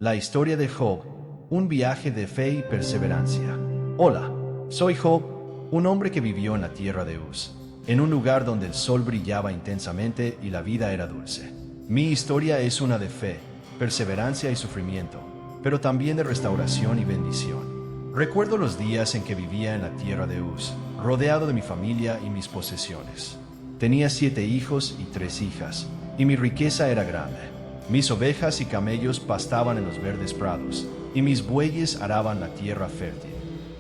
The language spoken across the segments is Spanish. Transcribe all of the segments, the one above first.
La historia de Job, un viaje de fe y perseverancia. Hola, soy Job, un hombre que vivió en la tierra de Uz, en un lugar donde el sol brillaba intensamente y la vida era dulce. Mi historia es una de fe, perseverancia y sufrimiento, pero también de restauración y bendición. Recuerdo los días en que vivía en la tierra de Uz, rodeado de mi familia y mis posesiones. Tenía 7 hijos y 3 hijas, y mi riqueza era grande. Mis ovejas y camellos pastaban en los verdes prados, y mis bueyes araban la tierra fértil.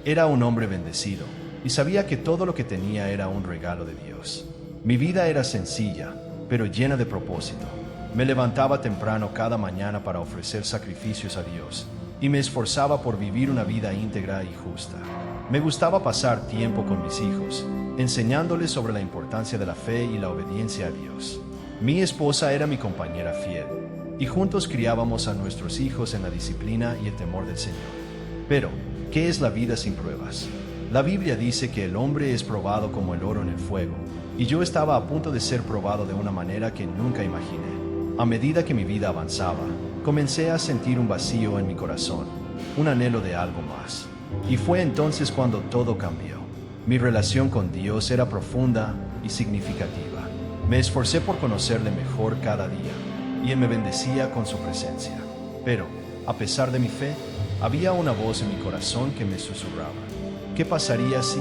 Era un hombre bendecido, y sabía que todo lo que tenía era un regalo de Dios. Mi vida era sencilla, pero llena de propósito. Me levantaba temprano cada mañana para ofrecer sacrificios a Dios, y me esforzaba por vivir una vida íntegra y justa. Me gustaba pasar tiempo con mis hijos, enseñándoles sobre la importancia de la fe y la obediencia a Dios. Mi esposa era mi compañera fiel, y juntos criábamos a nuestros hijos en la disciplina y el temor del Señor. Pero, ¿qué es la vida sin pruebas? La Biblia dice que el hombre es probado como el oro en el fuego, y yo estaba a punto de ser probado de una manera que nunca imaginé. A medida que mi vida avanzaba, comencé a sentir un vacío en mi corazón, un anhelo de algo más. Y fue entonces cuando todo cambió. Mi relación con Dios era profunda y significativa. Me esforcé por conocerle mejor cada día, y Él me bendecía con su presencia. Pero, a pesar de mi fe, había una voz en mi corazón que me susurraba. ¿Qué pasaría si?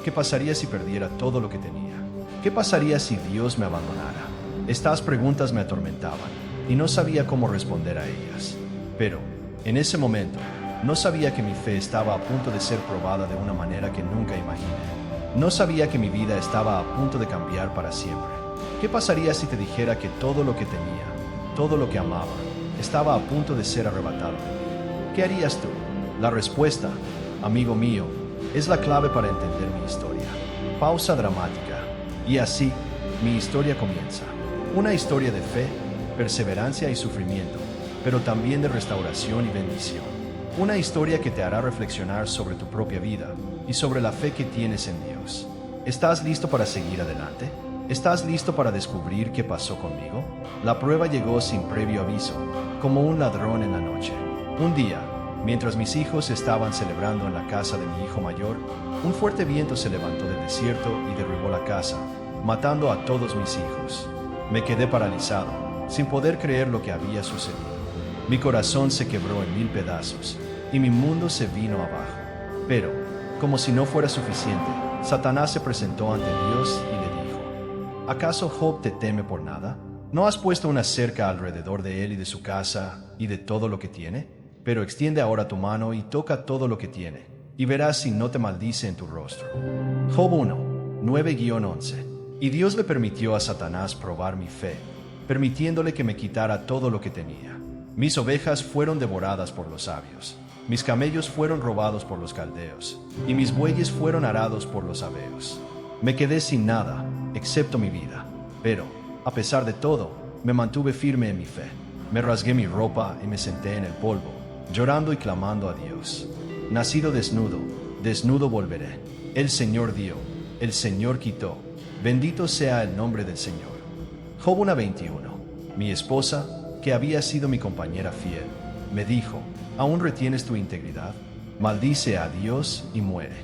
¿Qué pasaría si perdiera todo lo que tenía? ¿Qué pasaría si Dios me abandonara? Estas preguntas me atormentaban, y no sabía cómo responder a ellas. Pero, en ese momento, no sabía que mi fe estaba a punto de ser probada de una manera que nunca imaginé. No sabía que mi vida estaba a punto de cambiar para siempre. ¿Qué pasaría si te dijera que todo lo que tenía, todo lo que amaba, estaba a punto de ser arrebatado de mí? ¿Qué harías tú? La respuesta, amigo mío, es la clave para entender mi historia. Pausa dramática. Y así, mi historia comienza. Una historia de fe, perseverancia y sufrimiento, pero también de restauración y bendición. Una historia que te hará reflexionar sobre tu propia vida y sobre la fe que tienes en Dios. ¿Estás listo para seguir adelante? ¿Estás listo para descubrir qué pasó conmigo? La prueba llegó sin previo aviso, como un ladrón en la noche. Un día, mientras mis hijos estaban celebrando en la casa de mi hijo mayor, un fuerte viento se levantó del desierto y derribó la casa, matando a todos mis hijos. Me quedé paralizado, sin poder creer lo que había sucedido. Mi corazón se quebró en 1000 pedazos, y mi mundo se vino abajo. Pero, como si no fuera suficiente, Satanás se presentó ante Dios y le dijo: ¿Acaso Job te teme por nada? ¿No has puesto una cerca alrededor de él y de su casa y de todo lo que tiene? Pero extiende ahora tu mano y toca todo lo que tiene, y verás si no te maldice en tu rostro. Job 1, 9-11. Y Dios le permitió a Satanás probar mi fe, permitiéndole que me quitara todo lo que tenía. Mis ovejas fueron devoradas por los sabios, mis camellos fueron robados por los caldeos, y mis bueyes fueron arados por los sabeos. Me quedé sin nada, excepto mi vida. Pero, a pesar de todo, me mantuve firme en mi fe. Me rasgué mi ropa y me senté en el polvo, llorando y clamando a Dios. Nacido desnudo, desnudo volveré. El Señor dio, el Señor quitó. Bendito sea el nombre del Señor. Job 1:21. Mi esposa, que había sido mi compañera fiel, me dijo: ¿aún retienes tu integridad? Maldice a Dios y muere.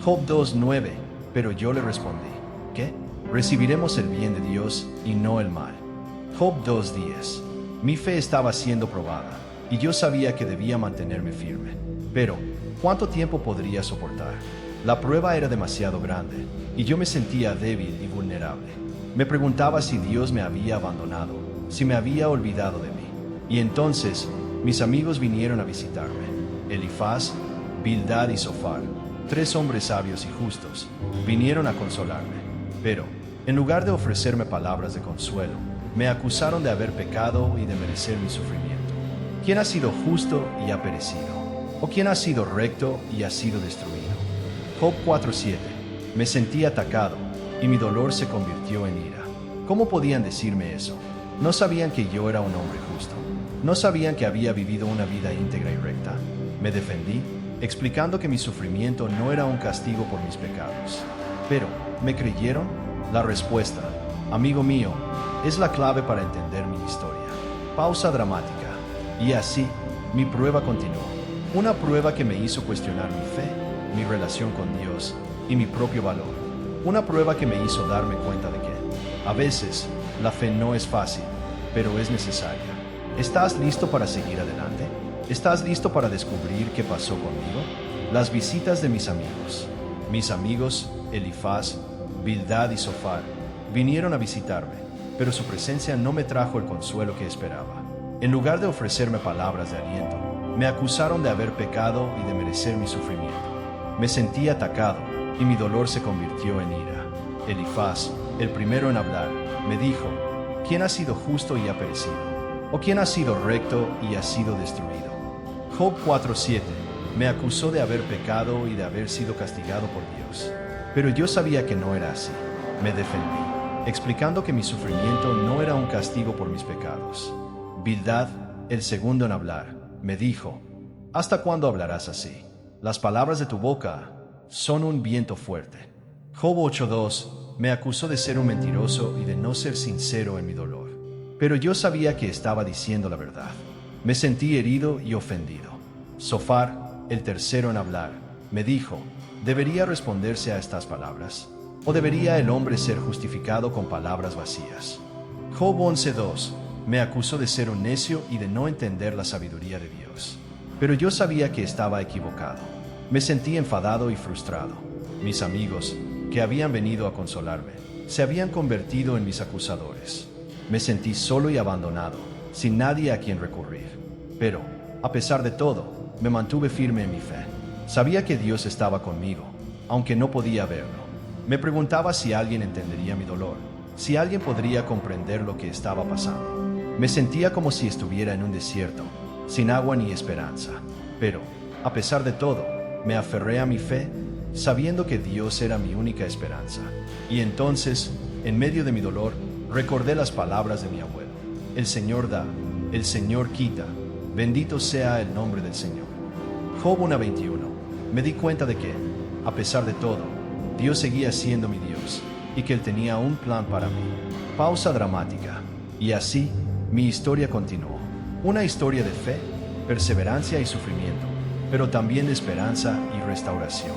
Job 2:9. Pero yo le respondí: ¿qué? Recibiremos el bien de Dios y no el mal. Job 2:10. Mi fe estaba siendo probada, y yo sabía que debía mantenerme firme. Pero, ¿cuánto tiempo podría soportar? La prueba era demasiado grande, y yo me sentía débil y vulnerable. Me preguntaba si Dios me había abandonado, si me había olvidado de mí. Y entonces, mis amigos vinieron a visitarme: Elifaz, Bildad y Zofar, 3 hombres sabios y justos, vinieron a consolarme. Pero, en lugar de ofrecerme palabras de consuelo, me acusaron de haber pecado y de merecer mi sufrimiento. ¿Quién ha sido justo y ha perecido? ¿O quién ha sido recto y ha sido destruido? Job 4:7. Me sentí atacado, y mi dolor se convirtió en ira. ¿Cómo podían decirme eso? ¿No sabían que yo era un hombre justo? ¿No sabían que había vivido una vida íntegra y recta? Me defendí, explicando que mi sufrimiento no era un castigo por mis pecados. Pero, ¿me creyeron? La respuesta, amigo mío, es la clave para entender mi historia. Pausa dramática. Y así, mi prueba continuó. Una prueba que me hizo cuestionar mi fe, mi relación con Dios y mi propio valor. Una prueba que me hizo darme cuenta de que, a veces, la fe no es fácil, pero es necesaria. ¿Estás listo para seguir adelante? ¿Estás listo para descubrir qué pasó conmigo? Las visitas de mis amigos. Mis amigos, Elifaz, Bildad y Zofar, vinieron a visitarme, pero su presencia no me trajo el consuelo que esperaba. En lugar de ofrecerme palabras de aliento, me acusaron de haber pecado y de merecer mi sufrimiento. Me sentí atacado y mi dolor se convirtió en ira. Elifaz, el primero en hablar, me dijo: ¿quién ha sido justo y ha perecido? ¿O quién ha sido recto y ha sido destruido? Job 4:7 me acusó de haber pecado y de haber sido castigado por Dios. Pero yo sabía que no era así. Me defendí, explicando que mi sufrimiento no era un castigo por mis pecados. Bildad, el segundo en hablar, me dijo: ¿hasta cuándo hablarás así? Las palabras de tu boca son un viento fuerte. Job 8:2 me acusó de ser un mentiroso y de no ser sincero en mi dolor. Pero yo sabía que estaba diciendo la verdad. Me sentí herido y ofendido. Zofar, el tercero en hablar, me dijo: ¿debería responderse a estas palabras? ¿O debería el hombre ser justificado con palabras vacías? Job 11:2 me acusó de ser un necio y de no entender la sabiduría de Dios. Pero yo sabía que estaba equivocado. Me sentí enfadado y frustrado. Mis amigos, que habían venido a consolarme, se habían convertido en mis acusadores. Me sentí solo y abandonado, sin nadie a quien recurrir. Pero, a pesar de todo, me mantuve firme en mi fe. Sabía que Dios estaba conmigo, aunque no podía verlo. Me preguntaba si alguien entendería mi dolor, si alguien podría comprender lo que estaba pasando. Me sentía como si estuviera en un desierto, sin agua ni esperanza. Pero, a pesar de todo, me aferré a mi fe, sabiendo que Dios era mi única esperanza. Y entonces, en medio de mi dolor, recordé las palabras de mi abuelo: el Señor da, el Señor quita, bendito sea el nombre del Señor. Job 1:21. Me di cuenta de que, a pesar de todo, Dios seguía siendo mi Dios, y que Él tenía un plan para mí. Pausa dramática. Y así, mi historia continuó. Una historia de fe, perseverancia y sufrimiento, pero también de esperanza y restauración.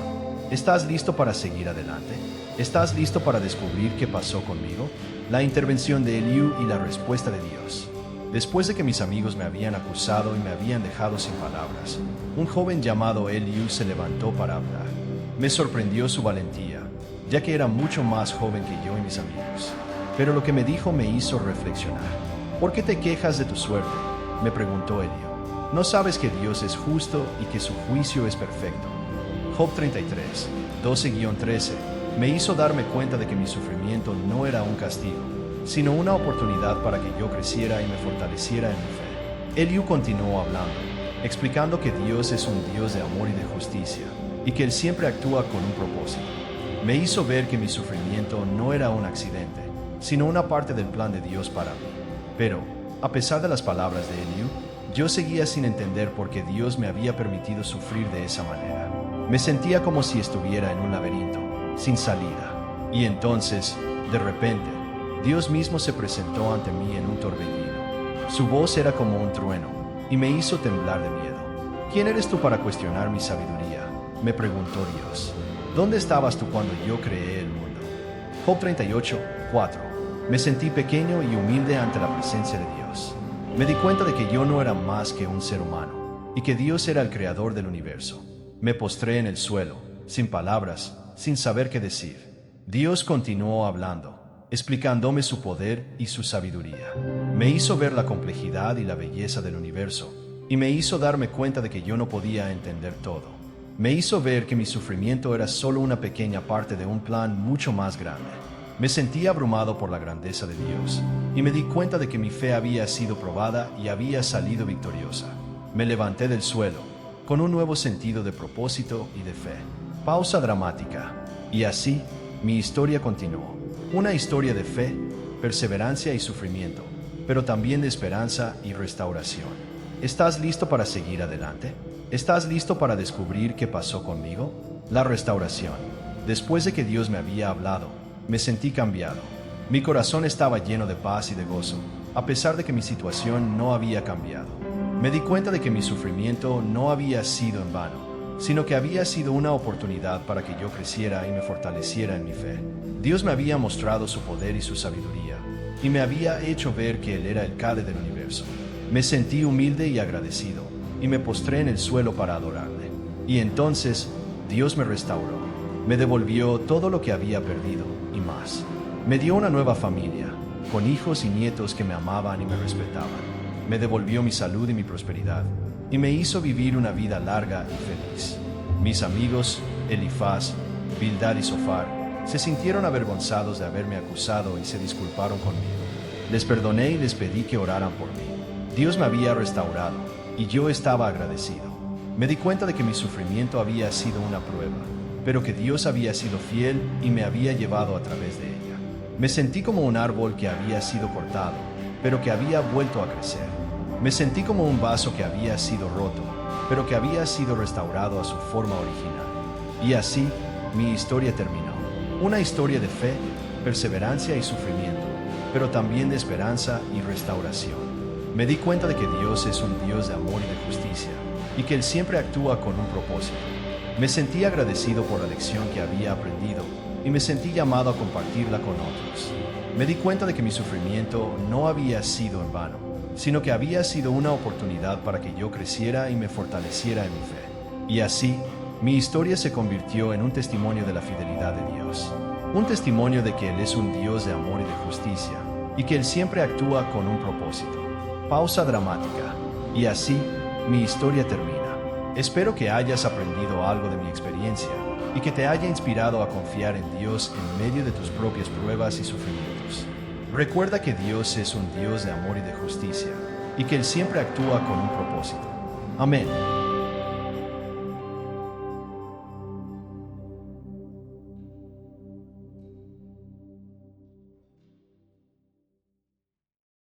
¿Estás listo para seguir adelante? ¿Estás listo para descubrir qué pasó conmigo? La intervención de Eliú y la respuesta de Dios. Después de que mis amigos me habían acusado y me habían dejado sin palabras, un joven llamado Eliú se levantó para hablar. Me sorprendió su valentía, ya que era mucho más joven que yo y mis amigos. Pero lo que me dijo me hizo reflexionar. ¿Por qué te quejas de tu suerte?, me preguntó Eliú. ¿No sabes que Dios es justo y que su juicio es perfecto? Job 33, 12-13 me hizo darme cuenta de que mi sufrimiento no era un castigo, sino una oportunidad para que yo creciera y me fortaleciera en mi fe. Eliú continuó hablando, explicando que Dios es un Dios de amor y de justicia, y que Él siempre actúa con un propósito. Me hizo ver que mi sufrimiento no era un accidente, sino una parte del plan de Dios para mí. Pero, a pesar de las palabras de Eliú, yo seguía sin entender por qué Dios me había permitido sufrir de esa manera. Me sentía como si estuviera en un laberinto, sin salida. Y entonces, de repente, Dios mismo se presentó ante mí en un torbellino. Su voz era como un trueno, y me hizo temblar de miedo. ¿Quién eres tú para cuestionar mi sabiduría?, me preguntó Dios. ¿Dónde estabas tú cuando yo creé el mundo? Job 38, 4. Me sentí pequeño y humilde ante la presencia de Dios. Me di cuenta de que yo no era más que un ser humano, y que Dios era el creador del universo. Me postré en el suelo, sin palabras, sin saber qué decir. Dios continuó hablando, explicándome su poder y su sabiduría. Me hizo ver la complejidad y la belleza del universo, y me hizo darme cuenta de que yo no podía entender todo. Me hizo ver que mi sufrimiento era solo una pequeña parte de un plan mucho más grande. Me sentí abrumado por la grandeza de Dios, y me di cuenta de que mi fe había sido probada y había salido victoriosa. Me levanté del suelo, con un nuevo sentido de propósito y de fe. Pausa dramática. Y así, mi historia continuó. Una historia de fe, perseverancia y sufrimiento, pero también de esperanza y restauración. ¿Estás listo para seguir adelante? ¿Estás listo para descubrir qué pasó conmigo? La restauración. Después de que Dios me había hablado, me sentí cambiado. Mi corazón estaba lleno de paz y de gozo, a pesar de que mi situación no había cambiado. Me di cuenta de que mi sufrimiento no había sido en vano, sino que había sido una oportunidad para que yo creciera y me fortaleciera en mi fe. Dios me había mostrado su poder y su sabiduría, y me había hecho ver que Él era el Padre del universo. Me sentí humilde y agradecido, y me postré en el suelo para adorarle. Y entonces Dios me restauró, me devolvió todo lo que había perdido y más. Me dio una nueva familia, con hijos y nietos que me amaban y me respetaban. Me devolvió mi salud y mi prosperidad, y me hizo vivir una vida larga y feliz. Mis amigos, Elifaz, Bildad y Sofar, se sintieron avergonzados de haberme acusado y se disculparon conmigo. Les perdoné y les pedí que oraran por mí. Dios me había restaurado, y yo estaba agradecido. Me di cuenta de que mi sufrimiento había sido una prueba, pero que Dios había sido fiel y me había llevado a través de ella. Me sentí como un árbol que había sido cortado, pero que había vuelto a crecer. Me sentí como un vaso que había sido roto, pero que había sido restaurado a su forma original. Y así, mi historia terminó. Una historia de fe, perseverancia y sufrimiento, pero también de esperanza y restauración. Me di cuenta de que Dios es un Dios de amor y de justicia, y que Él siempre actúa con un propósito. Me sentí agradecido por la lección que había aprendido, y me sentí llamado a compartirla con otros. Me di cuenta de que mi sufrimiento no había sido en vano, sino que había sido una oportunidad para que yo creciera y me fortaleciera en mi fe. Y así, mi historia se convirtió en un testimonio de la fidelidad de Dios. Un testimonio de que Él es un Dios de amor y de justicia, y que Él siempre actúa con un propósito. Pausa dramática. Y así, mi historia termina. Espero que hayas aprendido algo de mi experiencia y que te haya inspirado a confiar en Dios en medio de tus propias pruebas y sufrimientos. Recuerda que Dios es un Dios de amor y de justicia, y que Él siempre actúa con un propósito. Amén.